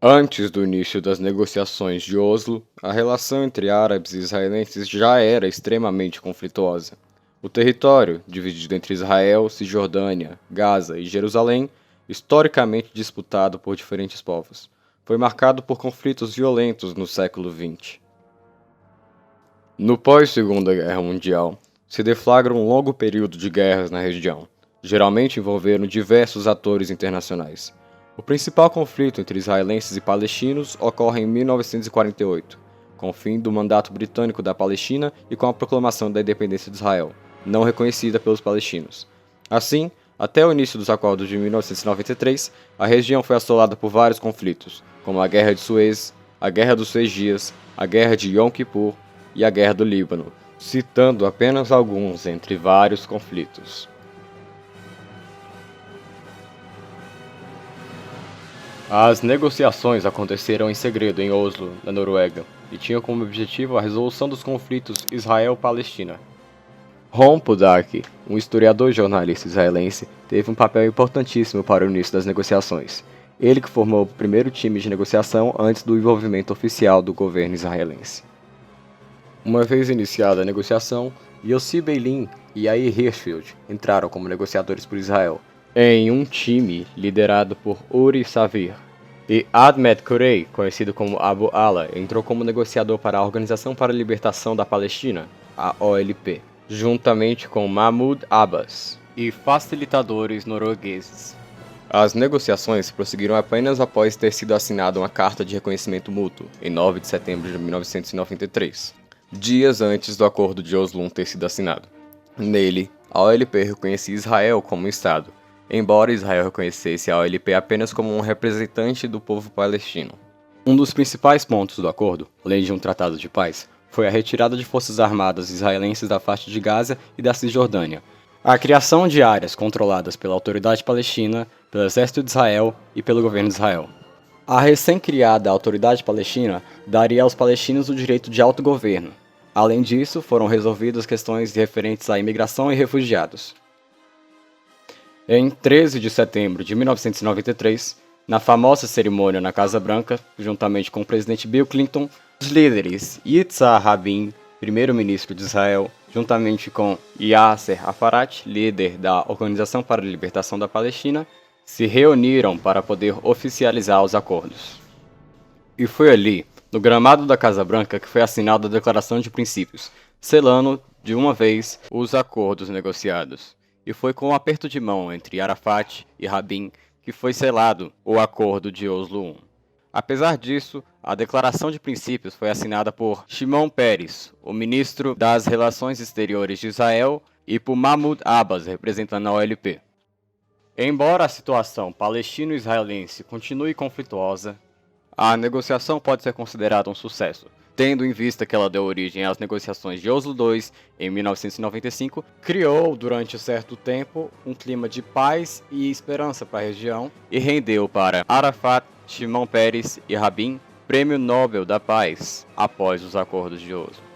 Antes do início das negociações de Oslo, a relação entre árabes e israelenses já era extremamente conflituosa. O território, dividido entre Israel, Cisjordânia, Gaza e Jerusalém, historicamente disputado por diferentes povos, foi marcado por conflitos violentos no século XX. No pós-Segunda Guerra Mundial, se deflagra um longo período de guerras na região, geralmente envolvendo diversos atores internacionais. O principal conflito entre israelenses e palestinos ocorre em 1948, com o fim do mandato britânico da Palestina e com a proclamação da independência de Israel, não reconhecida pelos palestinos. Assim, até o início dos acordos de 1993, a região foi assolada por vários conflitos, como a Guerra de Suez, a Guerra dos 6 Dias, a Guerra de Yom Kippur e a Guerra do Líbano, citando apenas alguns entre vários conflitos. As negociações aconteceram em segredo em Oslo, na Noruega, e tinham como objetivo a resolução dos conflitos Israel-Palestina. Ron Podark, um historiador e jornalista israelense, teve um papel importantíssimo para o início das negociações. Ele que formou o primeiro time de negociação antes do envolvimento oficial do governo israelense. Uma vez iniciada a negociação, Yossi Beilin e Yair Hirschfeld entraram como negociadores por Israel, em um time liderado por Uri Savir. E Ahmed Kurey, conhecido como Abu Ala, entrou como negociador para a Organização para a Libertação da Palestina, a OLP, juntamente com Mahmoud Abbas e facilitadores noruegueses. As negociações prosseguiram apenas após ter sido assinada uma carta de reconhecimento mútuo, em 9 de setembro de 1993, dias antes do Acordo de Oslo ter sido assinado. Nele, a OLP reconhecia Israel como um Estado, embora Israel reconhecesse a OLP apenas como um representante do povo palestino. Um dos principais pontos do acordo, além de um tratado de paz, foi a retirada de forças armadas israelenses da faixa de Gaza e da Cisjordânia, a criação de áreas controladas pela Autoridade Palestina, pelo Exército de Israel e pelo Governo de Israel. A recém-criada Autoridade Palestina daria aos palestinos o direito de autogoverno. Além disso, foram resolvidas questões referentes à imigração e refugiados. Em 13 de setembro de 1993, na famosa cerimônia na Casa Branca, juntamente com o presidente Bill Clinton, os líderes Yitzhak Rabin, primeiro-ministro de Israel, juntamente com Yasser Arafat, líder da Organização para a Libertação da Palestina, se reuniram para poder oficializar os acordos. E foi ali, no gramado da Casa Branca, que foi assinada a Declaração de Princípios, selando, de uma vez, os acordos negociados. E foi com um aperto de mão entre Arafat e Rabin que foi selado o Acordo de Oslo I. Apesar disso, a Declaração de Princípios foi assinada por Shimon Peres, o ministro das Relações Exteriores de Israel, e por Mahmoud Abbas, representando a OLP. Embora a situação palestino-israelense continue conflituosa, a negociação pode ser considerada um sucesso, tendo em vista que ela deu origem às negociações de Oslo II em 1995, criou durante certo tempo um clima de paz e esperança para a região e rendeu para Arafat, Shimon Peres e Rabin Prêmio Nobel da Paz após os acordos de Oslo.